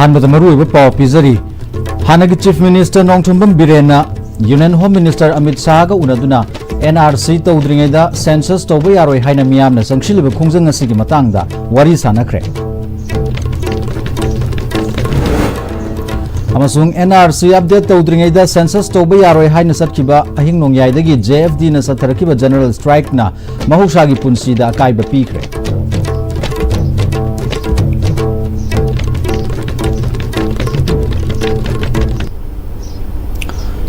अहमद मरुब पाव पिजरी हानगी चीफ मिनिस्टर नोंगथुंबम बिरेना union home minister Amit Shah का उनदुना एनआरसी तौद्रिङैदा सेंसस तौब यारोय हाइना मियामना संगसिलिब खुंजंग असिगी मतंगदा वारी सानखरे अमसुंग एनआरसी अपडेट तौद्रिङैदा सेंसस तौब यारोय हाइना सटखिबा अहिंग नोंयाइदगी जेएफडी ना सथरखिबा जनरल स्ट्राइक ना महौसागी पुंसीदा अकाइबा पीखरे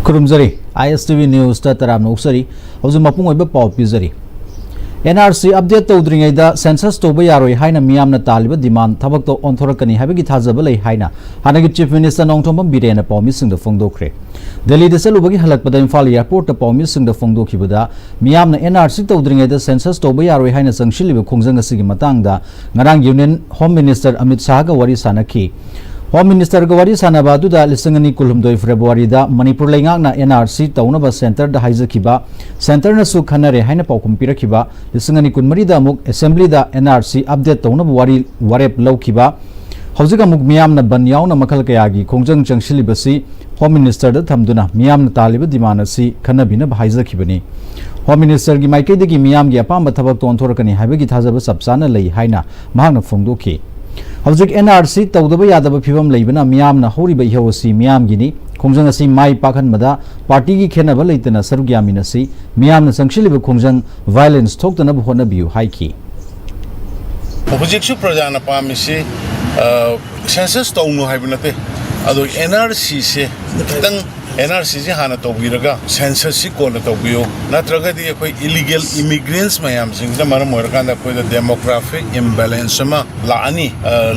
खुरुमजरी ISTV न्यूज तराम नौसरी हौज मपुंग ओइबा पाव पिजरी एनआरसी अपडेट तौद्रिङैदा सेंसस तौब यारोय हाइना मियामना तालिबा डिमांड थबक तो ऑनथोरकनी हाबगी थाजब लै हाइना हानगी चीफ मिनिस्टर नोंगथोंबम बिरेना पावमिसिंग फोंदोखरे दिल्ली द सेलुबगी हलकपदा इम्फाल एयरपोर्ट त पावमिसिंग फोंदोखिबदा मियामना एनआरसी तौद्रिङैदा सेंसस तौब यारोय हाइना संगसिलिब खुंजंग असिगी मतंगदा ngarang union home minister Amit Shah का वरी सानखी होम मिनिस्टर का वरी सानबादुदा लिसंगनी कुलुमदोय फेब्रुवारी दा मणिपुर लेंगाकना एनआरसी तौनबा सेंटर दा हाइजखिबा सेंटर न सु खनरे हाइना पाउखुम पिरखिबा लिसंगनी कुनमरी दा मुक असेंबली दा एनआरसी अपडेट तौनबा वारी वारेप लौखिबा हौजिक अमुक मियामना बन यावना मखल कयागी खोंजंग चंगसिलिबसी होम मिनिस्टर दा थमदुना मियामना तालिब डिमांड असि खनबिना हाइजखिबनी होम मिनिस्टर की माइकेदगी मियामगी अपाम थबक तोंथोरकनी हाइबगी थाजब सबसाना लई हाइना महांगना फोंदोखि हौजिक एनआरसी तौदब यादब फिवम लेबना मियामना हौरिब इहौसी मियामगिनी खोंजंग असि माइ पाखनमदा पार्टी की खेनब लेतना सरुग्यामिनसी मियामना संगसिलिब खोंजंग वायलेंस थोक्तनब होनबियु हाइकी हौजिकसु प्रजाना पामिसि सेंसस तौनु हाइबनते अदो एनआरसी से तंग एनआरसी से हाना तौबिरगा सेंसस सि कोन तौबियो नत्रगदि अखोय इलीगल इमिग्रेंट्स मयाम सिंगदा मरम ओरकांदा कोय डेमोग्राफिक इम्बैलेंस मा लानी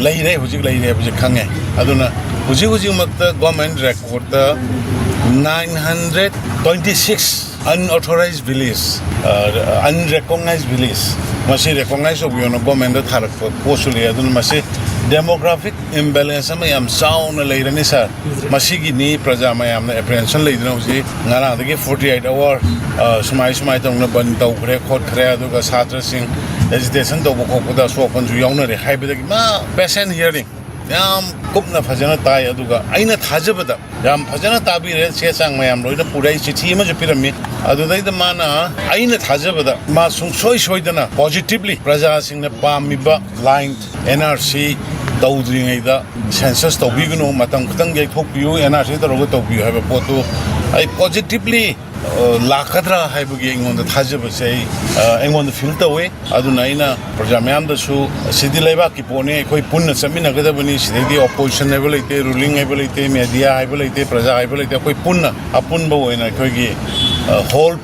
लैरे हुजिक लैरे हुजिक खंगे अदुना हुजिक हुजिक मक्त government record 926 unauthorized village unrecognized village masi recognize obiyono government tharak posuli adun masi demographic imbalance ma yam sound leirani sir masi gi ni praja ma yam apprehension leidna hoji ngara dagi 48 hour sumai tong ban tau khre khot khre adu ga chhatra sing agitation to bokho da so kon ju yauna re haibadagi ma patient hearing yam kupna fajana tai aduga aina thajabada yam fajana tabire che sang mayam loina purai chithi ma jupirami adudai da mana aina thajabada ma sungsoi soidana positively praja singna pamiba line NRC tawdringaida census tawbigno matang khutang ge thokpiu NRC taroga tawpiu haba potu ai positively lakadra haibagi engon da thajabase engon feel tawe aduna aina praja mayam da su sidi leba ki pone koi punna samina gada bani sidi opposition level ite ruling level ite media level ite praja level ite koi punna apun ba hoina koi gi whole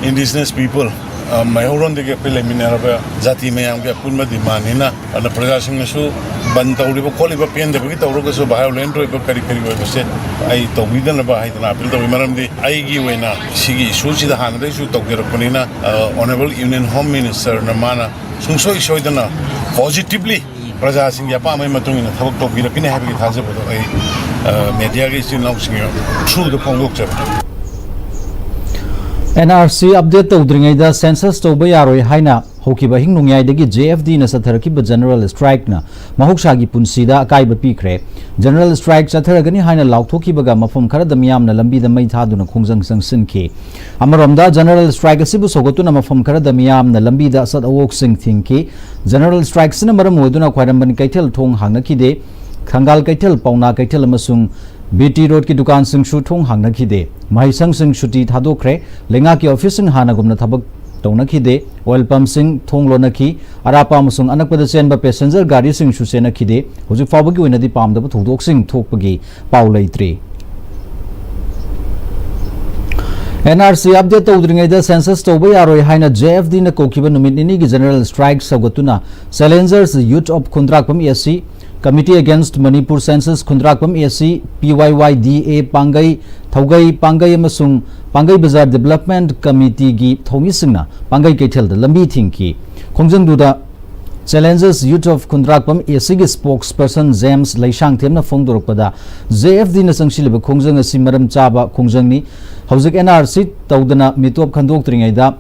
indigenous people Mayoron de Pele Minerva, Zati Mayam, Punma di Manina, and the Prasing Su, Bantauliba, Coliba Pen, the Vita Rogas of Biolento, Pericari, I told me then about an apple to remember the Aiguena, Sigi, Sushi the Hand, they should talk to Ponina, Honorable Union Home Minister, Namana, Sunso Shoidana, positively. Prasing Yapama Matun, talk to Philippine having it has a media is announcing through the conductor. NRC update तौद्रिङैदा census तौब यारोय हाइना होकिबा हिंग नुंग्याइदगी JFD ना सथरकिबा general strike ना महौसागी पुंसीदा अकाइबा पीखरे general strike सथरगनी हाइना लाउथोकिबगा मफम खरद मियामना लंबी द मै थादुना खोंजंग संसिनखि अमरमदा जनरल स्ट्राइक असिबु सोगतुना मफम खरद मियामना लंबी द सद अवोक सिंग थिंकी जनरल स्ट्राइक सिना मरम ओदुना ख्वारमबन कैथल थोंग हांगनखिदे खंगाल कैथल पौना कैथल अमसुंग BT रोड की दुकान सिंह थोंग हांगनखिदे महिसंग सिंह छुट्टी थादोखरे लेंगा की ऑफिस सिंह हानागुमना थबक तौनखिदे ऑयल पंप सिंह थोंग लोनखि अरापा अमसुंग अनकपद चेनबा पैसेंजर गाड़ी सिंह सुसेनखिदे हुजिक फावगी ओइनदि पामदब थौदोक सिंह थोकपगी पाउ लैत्रि NRC update तौद्रिङैदा सेंसस तौब यारोय हाइना JFD ना कोखिबा नुमित निनी की जनरल स्ट्राइक सगतुना challengers youth of Khundrakpam SC Committee Against Manipur Census Khundrakpam SC PYYDA Pangai Thaugai Pangai amasung Pangai Bazar Development Committee gi thomi singna Pangai Kethel da lambi thingki khongjang duda Challenges Youth of Khundrakpam SC gi spokesperson James Laishang themna phongdorokpada JFD na sangsileba khongjang asi maram chaba khongjang ni hauzik NRC tawdana mitop khandok tringaida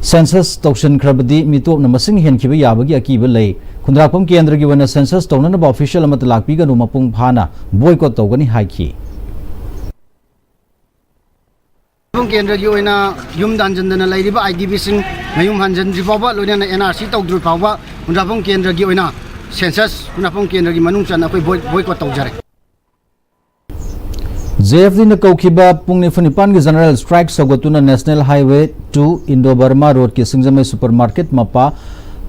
Census Tokshin Krabadi Mitop Namasing Henkiba Yabagi Akiba Lay, Kundrapum Kendra given a census tonan of official Amatalakpiga Numapung Pana, boycott Togani Haiki. Kendra Yoina, Yum Dungeon and a lady by IDB Mayum Hanjan Ripova, Luna NRC Togru Pava, Undrapum Kendra Yoina, census, Unapum Kendra Manunsan, boycott Togare. JFD na Kaukiba Pungnifanipan General Strike Sogotuna National Highway 2 Indo-Burma Road ki Singjamai Supermarket Mapa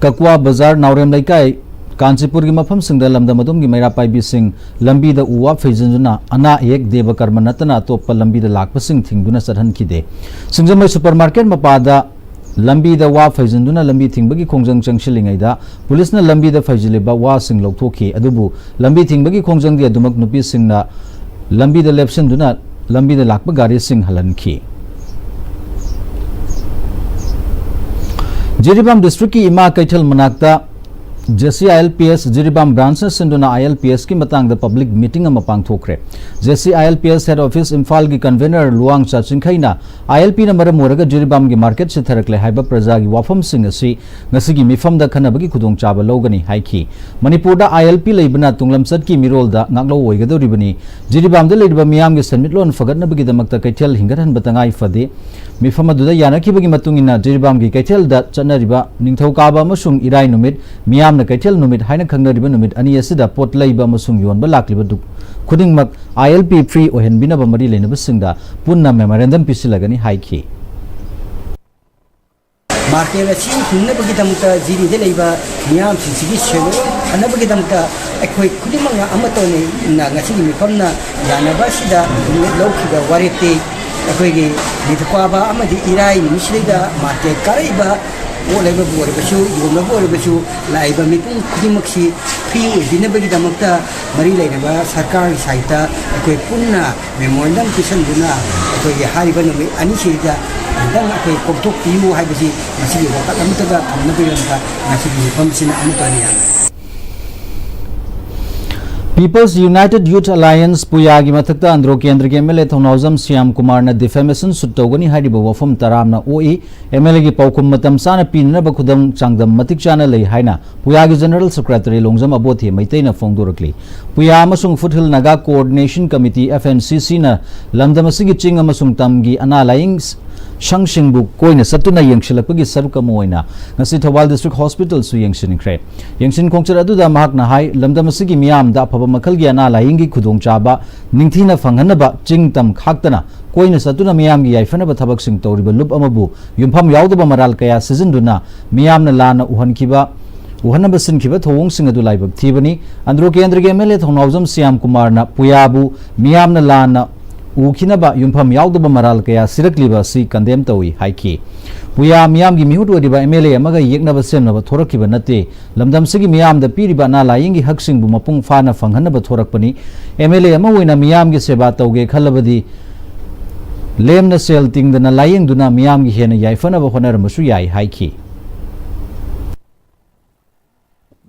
Kakwa Bazar Naurem Laikai Kanchipur ki mafam singda lamda madum ki Maira Pai Bising lambi da uwa phejunjuna ana ek deva karma natana topa lambi da lakpa sing thingduna sadhan kide Singjamai Supermarket Mapa da lambi da wa phejunjuna lambi thingbagi khongjang changsilingai da police na lambi da phejiliba wa sing lokthokhi adubu lambi thingbagi khongjang di adumak nupi singna lambi da lepsin duna lambi da lakpa gari sing halan ki Jiribam district ki ima kaithal manakta JC ILPS Jiribam branch sinduna ILPS ki matang da public meeting ama pangthokre JC ILPS head office Imphal ki convener Luang Chachingkhaina ILP na maram moraga Jiribam ki market se tharakle haiba praja gi wafam sing asi ngasi gi mifam da khanabagi khudong chaba logani haiki Manipur da ILP leibana tunglamsat ki mirol da ngaklo oigadoribani Jiribam da leiba miyam gi sanmitlon fagatna bagi damakta kaithal hingaran batangai fade mifam adu da yanaki bagi matungina Jiribam gi kaithal da chanariba ningthokaba amasung irai numit miyam na kaithal numit haina khangnariba numit ani asida pot leiba amasung yonba lakliba duk khudingmak ILP free ohenbina ba mari leinaba singda punna memorandum pisilagani haiki market asi hunna bagi damta jiri de leiba miyam sigi shelo ana bagi damta ekoi khudimanga amatone na ngasi mi famna yanaba sida lokhiga warete ekoi gi nithkwaba amadi irai mislida market karaiba o leiba bore basu yomna bore basu laiba mipung khudimksi free dinabagi damta mari leinaba sarkar saita ekoi punna memorandum pisanduna ekoi hariba numi ani sida dan akoi koktok piu hai basi masih wakat amutaga kamnabiramka masih pamsina amutania People's United Youth Alliance Puyagi Mathakta Andro Kendra ke MLA Thonauzam Siam Kumar na defamation sutogani haidiba wafam taramna OE MLA gi paukum matam sana pinna ba khudam changdam matik chana lei haina Puyagi General Secretary Longzam Abothi Maitei na phongdorakli Puya amasung Foothill Naga Coordination Committee FNCC na lamdam asigi ching amasung tamgi ana laing Shangsingbu koina satuna yangshilapagi saruka moina ngasi Thawal District Hospital su yangshininkre yangshin khongchar aduda mahak na hai lamdam asigi miyam da phaba makhal gi ana laingi khudong chaba ningthina phanghanaba chingtam khaktana koina satuna miyam gi yaifana ba thabak sing toriba lup amabu yumpham yaudaba maral kaya sizinduna miyamna lana uhankiba uhanaba sinkiba thowong sing adu laibak thibani andro kendra ge MLA Thonauzam Siam Kumar na puyabu miyamna lana Ukinaba Yumpham Yaudaba Maral Kaya Sirakliba Si Condemn Tawi Haiki Puya Miyam gi Mihutu Diba MLA Amaga Yeknaba Semnaba Thorakiba Nate Lamdam Sigi Miyam the Piriba Na Layingi Haksing Bumapung Fana Fanghanaba Thorakpani MLA Amawina Miyam gi Seba Tauge Khalabadi Lemna Sel Ting the Laying Duna Miyam gi Hena Yaifanaba Honaramasu Yai Haiki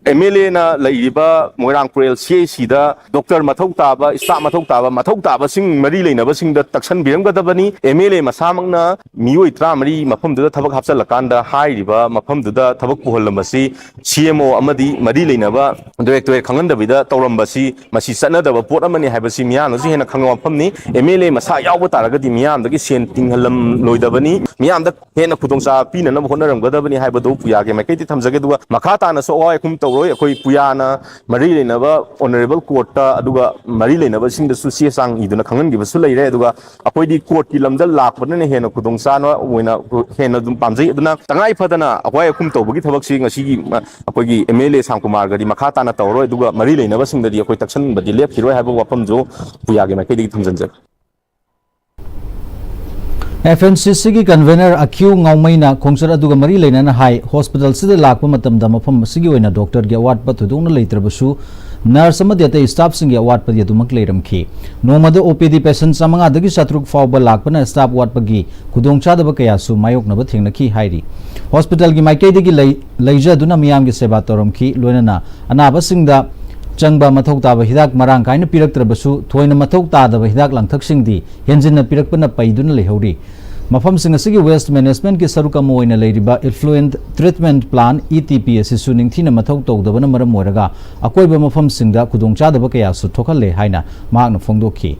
MLA na laiba moirang prel CAC da Dr. Mathau Taba staff Mathau Taba sing mari leinaba sing da taksan biramgadabani MLA masamang na mioi tramari mafam da thabak hapsalakanda hairiba mafam da thabak puholambasi CMO amadi mari leinaba director khangandabida tawrambasi masi sanadaba pot amani haibasi miyano si hena khangwa famni MLA masa yawba taragadi miyam da gi sen tinghalam loidabani miyam da hena khudongsa pina na honaramgadabani haibado puyage maikaiti thamjage duga makhata na so oi kum Koi Puyana, Marie Nava, Honorable Quota, Aduga, Marie Nava, sing the Susi Sang, Iduna Kangan, give a Sula Reduga, Apoi Court Kilam the Lak, but then a hen of Kudongsana, when a hen of Pamzi, Tangai Patana, a way Kumto, Bugit a Sigi, Apogi, Emile Sankumarga, the Makatana Toro, Duga, Marie Nava, sing the Yakotaxan, but the left hero have a Wapamzo, Puyagi, Makadi Tumzanzer. FNCC ki convener Akyu Ngaumaina Khongchar aduga mari leinana hai hospital sida lakpa matamda mafam sigi oina doctor gi award pat thudungna leitrabasu nurse amadi ate staff sing gi award pat yadumak leiramkhi nomada OPD patients amanga dagi satruk fawba lakpana staff award pagi khudongcha daba kaya su mayokna ba thengnakhi hairi hospital gi maikei dagi leija duna miyam gi seba toramkhi loinana anaba singda Changba Mathau Taba Hidak Marang Kaina Pirak Trabasu, Toina Mathau Tada Hidak Langtak Singdi, Henzin Pirakpana Paiduna Lehori. मफमसिंग असिगी waste management की सरुक अमा ओइना लेरिबा effluent treatment plant ETP असिसु निंगथीना मथौ तौदबना मरम ओइरगा अकोइबा मफमसिंगदा खुदोंचादबा कयासु थोखले हाइना मागना फोंदोखी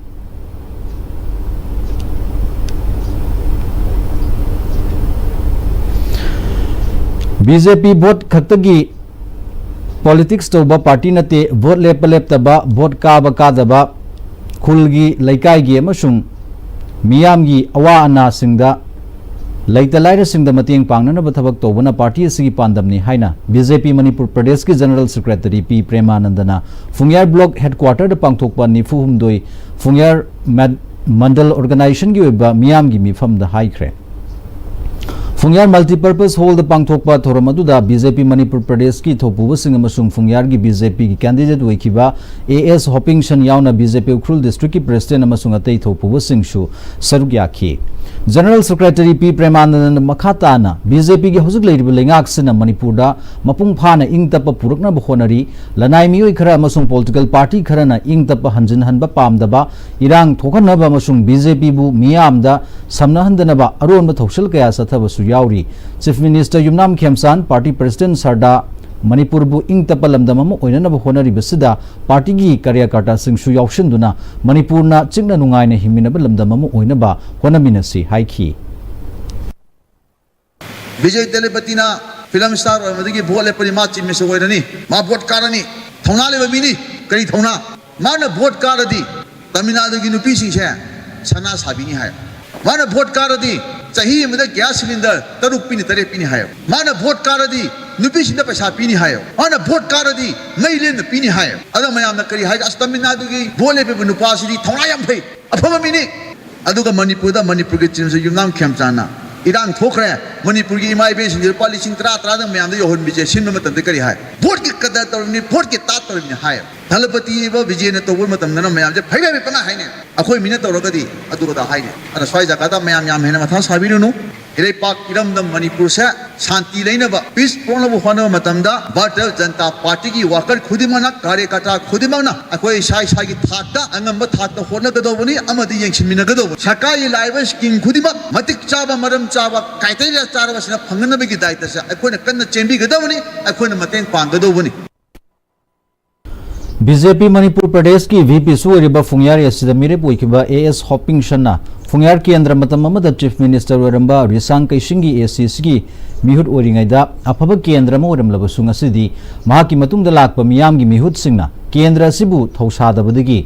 BJP vote खक्तगी पॉलिटिक्स तौबा पार्टी नते vote लेप लेपतबा vote काबा कादबा खुलगी लैकाईगी अमसुंग मियामगी अवा अना सिंगदा लैता लाइरा सिंगदा मतेंग पांगननबा थबक तौबना पार्टी असिगी पांदमनी हाइना BJP मणिपुर प्रदेश की जनरल सेक्रेटरी P प्रेमानंदना फुंग्यार ब्लॉक हेडक्वार्टर द पांगथोकपा निफु हुमदोई फुंग्यार मंडल ऑर्गेनाइजेशन की ओइबा मियामगी मिफम द हाइख्रे फुंग्यार मल्टीपर्पज हॉल द पांगथोकपा थोरम अदुदा BJP मणिपुर प्रदेश की थोपुबसिंग अमसुंग फुंग्यार की BJP की कैंडिडेट ओइखिबा AS हॉपिंगशन यावना BJP उखरुल डिस्ट्रिक्ट की प्रेसिडेंट अमसुंग अतै थोपुबसिंग सु सरुक याखी जनरल सेक्रेटरी P प्रेमानंदन मखाताना BJP की हौजुक लेरिबा लेंगाकसिना मणिपुरदा मपुंग फाना इंगतप पुरकनब होनरी लनाई मियोय खरा अमसुंग पॉलिटिकल पार्टी खरना इंगतप हंजिन हनबा पामदबा इरांग थोखनब अमसुंग BJP बु मियामदा समनहंदनबा अरोनबा थौसल कया सथबसु यावरी chief minister Yumnam Khemchand party president सरदा मणिपुर बु इंगतप लमदम ओइननब होनरिबसिदा पार्टी की कार्यकर्ता सिंगसु यावशिंदुना मणिपुरना चिंगना नुंगाइना हिमिनब लमदम ओइनबा होनमिनसी हाइखी विजय तेलेपतिना फिल्म स्टार ओइमदगी भोट लेपनि मा चिम मेसे ओइरनी मा भोट कारनी थौना लेबा मिनी करी थौना माने भोट कारदी तमिलनाडु की नुपी सिंसे सना साबिनी हाय माने भोट कारदी चाही मदे गैस सिलेंडर तरुक पिनी तरे पिनी हाय माने भोट कारदी नुपी सिंदा पैसा पिनी हाय माने भोट कारदी मैलेन पिनी हाय अदा मयामना करी हाय अस तमिलनाडु की भोले पे नुपासिदी थौना याम फै अफम मिनी अदुगा मणिपुर की चिमसे युमनाम खेमचाना इरांग थोखरे मणिपुर की इमाई बेसिंग रुपा लिसिंग 30 मयाम योहन विजय सिन मतम करी हाय भोट की कदर तौरनी भोट की तात तौरनी हाय थलपति विजय ने तौर मतम मयाम जे फैबे पना हायने अखोय मिने तौरगदी अदुगदा हायने अदा स्वाई जगदा मयाम याम हेना मथा साबिरुनु इरे पाक इरमदम मणिपुर से शांति लेनबा पीस प्रोनब होनो मतमदा भारतीय जनता पार्टी की वाकर खुदिमना कार्यकर्ता खुदिमना अखोय साई साई की थाकता अंगम थाकता होनगदोबनी अमदि यंगसिमिनगदोब सरकारी लाइव स्कीम खुदिमा मतिक चाबा मरम चाबा काइतैला चारबसना फंगनबगी दायित्व से अखोयना कन्न चेंबिगदोबनी अखोयना मतेंग पांगदोबनी BJP मणिपुर प्रदेश की VP सुरिबा फुंग्यार असिदा मिरे पोइखिबा AS हॉपिंगशनना फुंग्यार केंद्र मतम अमदा चीफ मिनिस्टर ओरंबा रिसांग कैसिंगी ACC की मिहुत ओरिंगैदा अफब केंद्र म ओरमलबसु ngasidi mahaki matungda lakpa miyamgi mihut singna केंद्र सिबु थौसादबदगी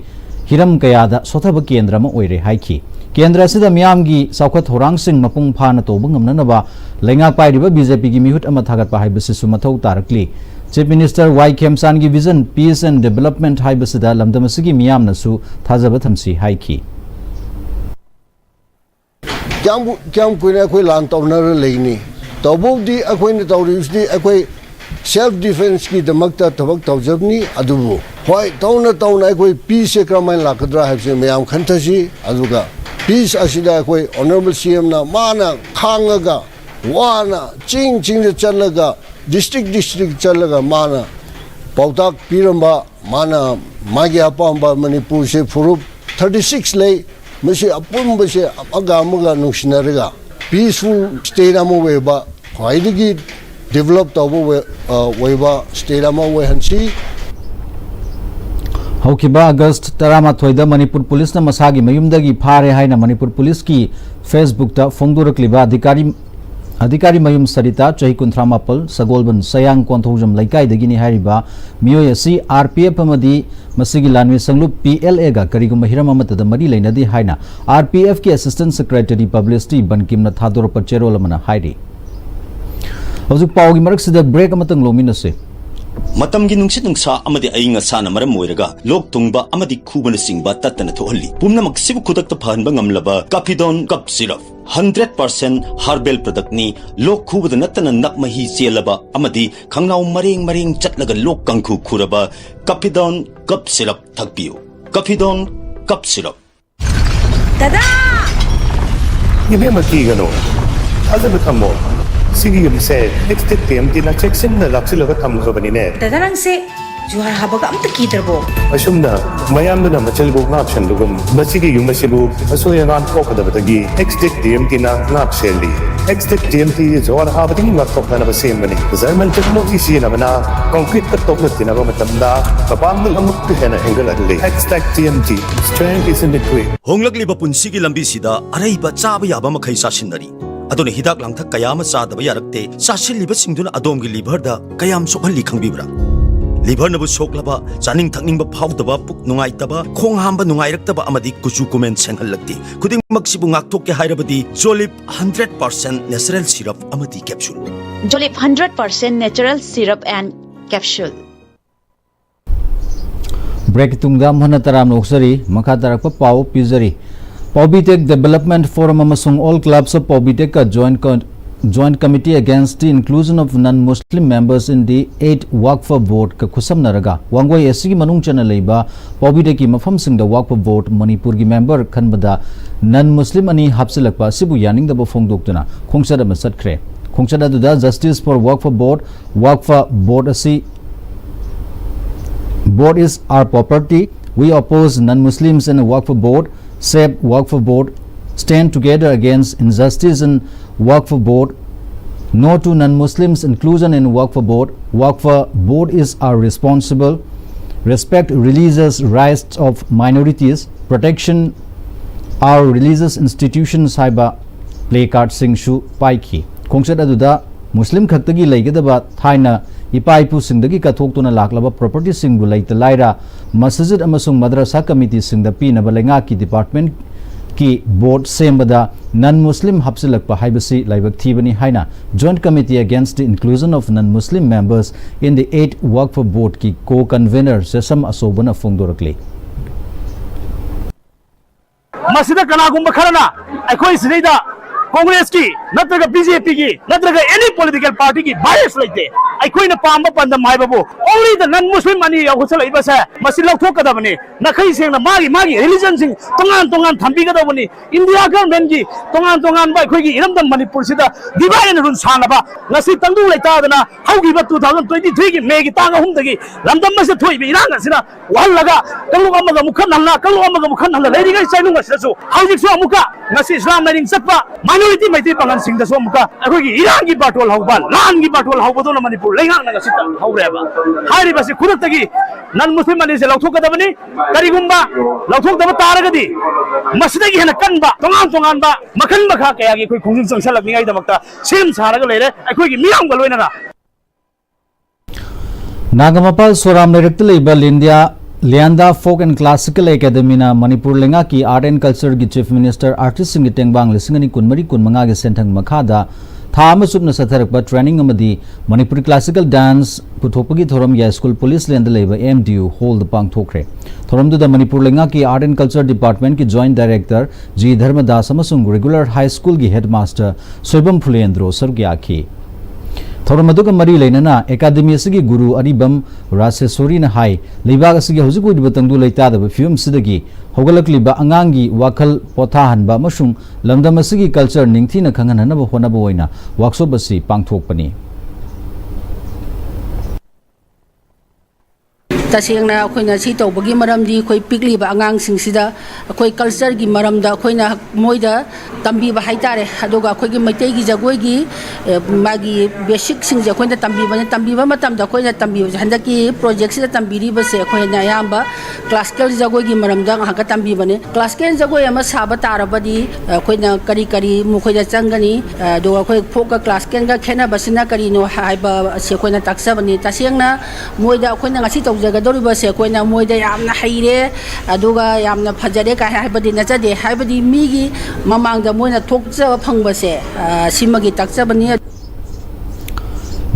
हिरम कयादा सोथब केंद्र म ओइरे हाइखी केंद्र सिदा मियामगी साउखत थोरांग सिंग मपुंग फाना तोब ngamnanaba lenga पाइरिबा BJP की मिहुत अमा थागतपा हाइबसिसु मथौ तारकली चीफ मिनिस्टर Y खेमसान की विजन पीस एंड डेवलपमेंट हाइबसिदा लमदमसिगी मियामनसु थाजब थमसी हाइखी क्या कोई कोई लान तौनर लेनी तौबोदी अखोइन तौरिसदी अखोई सेल्फ डिफेंस की दमकता थबक तौजबनी अदुबु होय तौना तौना अखोई पीस से क्रमाइन लाकद्रा हाइबसे मयाम खंथसी अदुगा पीस असिदा अखोई ऑनरेबल CM ना माना खांगगा वाना चिंग चिंग चलगा डिस्ट्रिक्ट चलगा माना पौताक पीरंबा माना मागी अपांबा मणिपुर से फुरुप 36 ले मसे अपुंब से अगामगा नुसिनरगा पीसफुल स्टेट अमो वेबा ख्वाइदगी डेवलप तौबो वेबा स्टेट अमो वेहंसी हौकिबा अगस्त 13 मणिपुर पुलिस न मसागी मयुमदगी फारे हाइना मणिपुर पुलिस की फेसबुक ता फोंदुरक्लिबा अधिकारी मयुम सरिता चही 38 सगोलबन सयांग कोंथौजम लैकाइदगिनी हारिबा मियोय असि RPF अमदी मसिगी लानवे संगलुप PLA गा करिगुम हिरम अमतद मरी लेनदी हाइना RPF की असिस्टेंट सेक्रेटरी पब्लिसिटी बनकिमना थादोरप चेरोल अमना हाइरी हौजुक पावगी मरकसिदा ब्रेक अमतंग लोमिनसे मतमगी नुंगसित नुंगसा अमदि अइंग असाना मरम मोइरगा लोक तुंगबा अमदि खुबन सिंगबा तत्तन थोहल्ली पुमनमक सिबु खुदक्ता फहनबा ngamlaba काफिडोन कप सिरप 100% हर्बल प्रोडक्ट नि लोक खुबद नत्तन नकमही चेलबा अमदि खंगनाउ मरेंग चटलगा लोक कंखु खुरबा काफिडोन कप सिरप थकपियो काफिडोन कप सिरप दादा ये मकी गनो अजब थमो सिगी यमसे नेक्स्ट टेम दिना चेक्सन न लक्ष्य लगा थमगबनी ने दादा नंसे जुहार हाबगा अमता कीदरबो असुमना मयामदना मचलबो नापसनदुगम मसिगी युमसिबु असोयनान कोकदबतगी एक्सटिक DMT ना नापसेली एक्सटिक DMT जोर हाबति नाटोकना बसेमबनी जर्मन टेक्नोलॉजी सिनबना कंक्रीट कटोकनतिना मतमदा पपामदुग अमुक हेना एंगलगले एक्सटिक DMT strength is in the quick होंगलगलिबा पुंसिगी लंबी सिदा अरैबा चाबा याबा मखै सासिनदरी अदोने हिदाक लांथक कयाम चादबा यारक्ते सासिलिबा सिंगदुना अदोमगी लिभरदा कयाम सोखली खंबिब्रा लिभर नबु सोकलबा चानिंग थकनिंग फाउदबा पुक नुंगाइतबा खोंग हांबा नुंगाइरक्तबा अमदि कुचु कुमेन सेंहलक्ति खुदिंग मक्सिबु ngakthokke hairabadi Jolip 100% natural syrup amadi capsule Jolip 100% natural syrup and capsule break तुंगदा महना तराम नोक्सरी मखा तरकपा पाव पिजरी पॉबिटेक डेवलपमेंट फोरम अमसुंग ऑल क्लब्स ऑफ पॉबिटेक का Joint Committee Against the Inclusion of Non-Muslim Members in the 8th Waqf Board ka khusam naraga wangwai asigi manung chana leiba Pobide ki mafam singda Waqf Board Manipur gi member khanbada non-Muslim ani hapsilakpa sibu yaning da bofongdoktuna khongchada masat khre khongchada duda Justice for Waqf Board asi board is our property. We oppose non-Muslims in the Waqf Board. SAB Waqf Board stand together against injustice in Waqf Board. No to non-Muslims inclusion in Waqf Board. Waqf Board is our responsible. Respect religious rights of minorities. Protection our religious institutions. Haiba placard singshu paiki. Khongchat aduda Muslim khaktagi laigedaba thaina ipa ipu singdagi kathoktuna laklaba property singbu laita laira masjid amasung madrasa committee singda pinaba lenga ki department ki board sembada non-Muslim hapsilakpa haibasi laibak thibani haina Joint Committee Against the Inclusion of Non-Muslim Members in the 8th Waqf Board ki co-convener Sesam Asobana Fongdorakli masida kanagumba kharana aikoi sinida Congress ki natraga BJP ki natraga any political party ki bias laite aikoi na pamba pandam mai babu only the non-Muslim mani yahusala ibasa masi lauthok kadabani nakhai seng na magi religion sing tongan thambi kadabani India government ki tongan ba aikoi ki iramdam Manipur sida divine run sanaba ngasi tangdu laita dana haugi ba 2023 ki May ki tanga humdagi lamdam mase thoi bi irang asina wallaga kalu amaga mukhan halla lady guys sainu ngasu haujik so amuka ngasi Islam leading satpa minority maiti pangan sing da so amuka aikoi ki irang ki batol hauba lan ki batol hauba do na Manipur lengang na ngasi haureba hari basi khudutagi non-Muslim mani se lauthok kadabani karigumba lauthok daba taragadi masdagi hena kanba tongan ba makan makha kaya gi koi khungjung changsalak ningai damakta sem saraga leire aikoi gi miyam ga loina na Nagamapal Soram Director Label India Lianda Folk and Classical Academy na Manipur lenga ki Art and Culture gi Chief Minister Artist Singh Tengbang lisingani kunmari kunmanga ge senthang makhada Thama subna satharakpa training amadi Manipuri Classical Dance puthopagi thoram ya School Police Land Labor MDU hold pang thokre thoram da Manipur lenga ki Art and Culture Department ki Joint Director G Dharmadas amasung Regular High School gi Headmaster Soibam Phulendro sargi akhi thoram aduga mari leinana academy asigi guru aribam Rasesori na hai leibag asigi hojikoi dibatangdu leita da film sidagi hogalakliba angangi wakhal pothahanba amasung lamdam asigi culture ningthina khanganana ba honaba oina workshop asi pangthokpani तसेंगना अखोइना C तौबगी मरमदी अखोइ पिकलिबा आंगांगसिंगसिदा अखोइ culture गी मरमदा अखोइना मोइदा तंबीबा हाइतारे अदुगा अखोइगी मैतैगी जगोइगी मागी basic सिंग अखोइना तंबीबा मतमदा अखोइना तंबीबा हंदकी project सिदा तंबीरिबसे अखोइना यामबा classical जगोइगी मरमदा हाका तंबीबने classical जगोइ अमा साबा तारबदी अखोइना करी मुखोइदा चंगनी अदुगा अखोइ फोक classical गा खेनाबसिना करिनो हाइबा से अखोइना ताक्सबनी तसेंगना मोइदा अखोइना ngasi tawjaga दौरीबसे अखोइना मोइदा यामना हैरे अदुगा यामना फजरे का हाइबदी नचदे हाइबदी मीगी ममांगदा Moina थोकचब फंगबसे सिमगी ताक्चबनी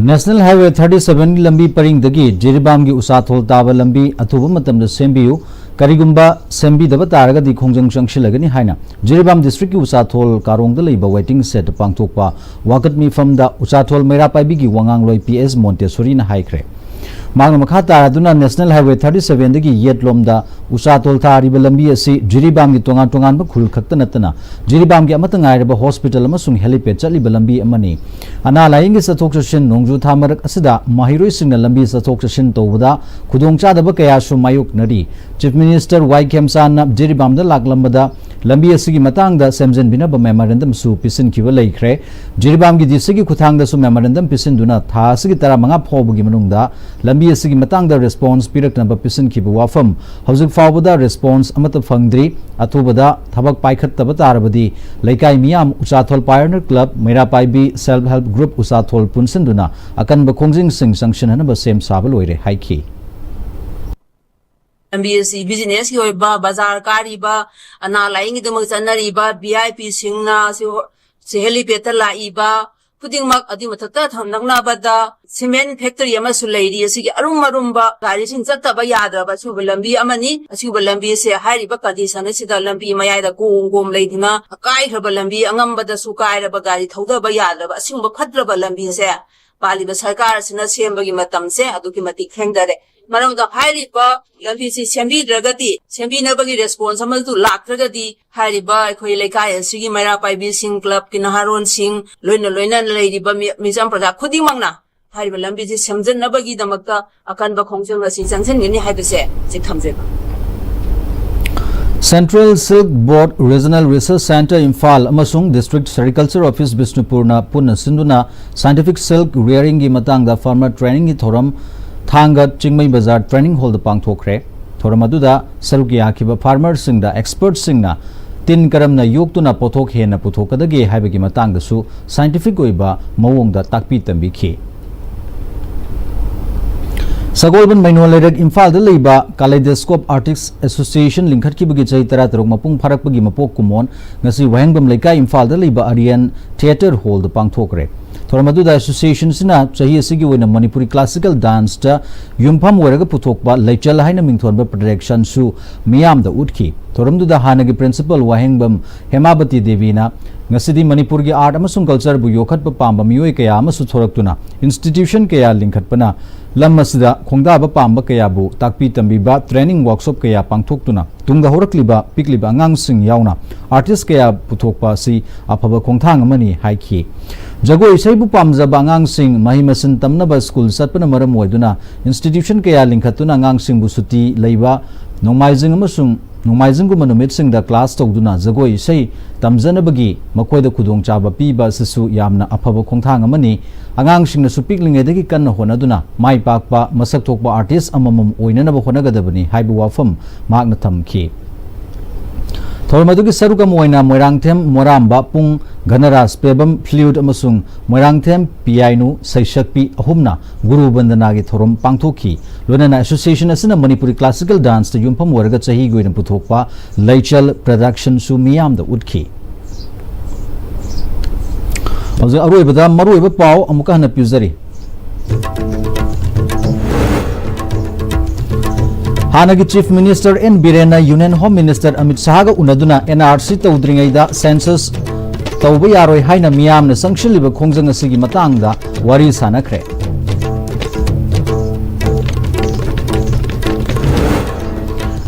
National Highway 37 lambi paring dagi Jiribam gi usathol taba lambi athuba matamda sembiu karigumba sembi daba taraga di khongjang changshilagani haina Jiribam district ki usathol karong da leiba waiting set pangthokpa wakat mi from da usathol mera paibi gi wangang loi PS Montessori na haikre मांग मखा तारादुना national highway 37 दगी येटलोमदा उसातोल थारिबा लंबी असि जिरीबाम की तोंगान तोंगान बा खुल खक्त नतना जिरीबाम की अमत ngairaba hospital amasung helipad chaliba lambi amani ana laing sathok chashin nongju thamarak asida mahiroi singna lambi sathok chashin tobada khudong chadaba kaya su mayuk nari chief minister Waqf san jiribam da laklambada lambi asigi matang da semjen bina ba memorandum su pisin kiwa laikre jiribam gi disigi khuthang da su memorandum pisin duna tha asigi tara manga phobugi manung da lambi asigi matang da response pirak na ba pisin kiwa wafam hauzik fawbada response amata phangdri athubada thabak paikhat taba tarabadi laikai miyam usathol pioneer club mera paibi self help group usathol punsinduna akan ba khongjing sing sanction hana ba sem sabal oire haiki MBSC business ki oiba bazar kari ba ana laing idum chanari ba VIP singna se helipad la iba puding mak adi mathata thamnakna bada cement factory ama su leiri asigi arum marum ba gari sing chatta ba yadra ba su lambi amani asu lambi se hari ba condition sida lambi mayai da gom leidina kai khaba lambi angam bada su kai ra ba gari thauda ba yadra ba sing ba khadra ba lambi se pali ba sarkar sina sem ba gi matam se adu ki mati khengdare maram da hari ba lambi se sembi dragati sembi na ba gi responsible to lak dragati hari ba khoi lekai asigi mera pai bi sing club ki naharon sing loina leiri ba mizam project khudi mangna hari ba lambi se semjen na ba gi damakta akan ba khongjong asi jansen ni hai ba se sik thamje ba Central Silk Board Regional Research Center Imphal amasung District Sericulture Office Bishnupurna punna sinduna Scientific Silk Rearing gi matangda farmer training gi thoram thanga Chingmai Bazar Training Hall da pangthokre thoram aduda saruki akiba farmer singda expert singna tin karamna yoktuna pothok hena puthokadage haibagi matangda su scientific oiba mawongda takpi tambi khi Sagolban Mainolerek Imphal da leiba Kaleidoscope Artists Association linkhat ki bagi chai tara tarok mapung pharak bagi mapok kumon ngasi wahengbam leikai Imphal da leiba Aryan Theatre Hall da pangthokre thoramadu da association sina chahi asigi oina Manipuri classical dance ta yumpham waraga puthokba leichal haina mingthonba production su miyam da utki thoramdu da hanagi principal wahengbam Hemabati Devi na ngasidi Manipur gi art amasung culture bu yokhat pa pamba miyoi kaya amasu thoraktuna institution kaya linkhat pana lammasida khongda ba pamba kaya bu takpi tambi ba training workshop kaya pangthoktuna tungda horakliba pikliba angang sing yauna artist kaya puthokpa si aphaba khongthang amani haiki jagoi saibu pamjaba angang sing mahimasin tamnaba school satpana maram oiduna institution kaya linkhatuna angang sing bu suti leiba nongmaijing amasung nongmaijing gu manumit sing da class togduna jagoi sei tamjanabagi makoida khudong chaba piba sisu yamna aphaba khongthang amani angang singna supik lingedagi kanna honaduna mai pakpa masak thokpa artist amamam oinanaba honagadabani haibu wafam magna thamki thomadugi saruka moina moirangthem moramba pung ganaras pebam fluid amasung moirangthem piainu saishakpi ahumna guru bandana gi thorom pangthokhi lonana association asina Manipuri classical dance ta yumpham waraga chahi goina puthokpa leichal production su miyam da utkhi Ozo aroi bada maroi ba pau amuka hana pizari Hanagi Chief Minister N Birena Union Home Minister Amit Shah ga unaduna NRC tawdringaida census tawba yaroi haina miyamna sangshiliba khongjang asigi matangda wari sanakre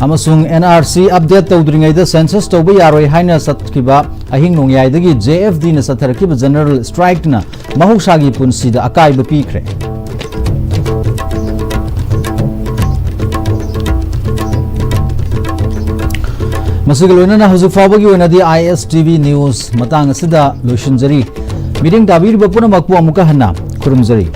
amasung NRC update tawdringaida census tawba yaroi haina satkiba ahing nongyaidagi JFD na satharakiba general strike na mahushagi punsida akaiba pikre Masigalona na huzu fawagi wena di ISTV news matang asida loishinjari meeting dabir bapuna makpu amuka hana kurumjari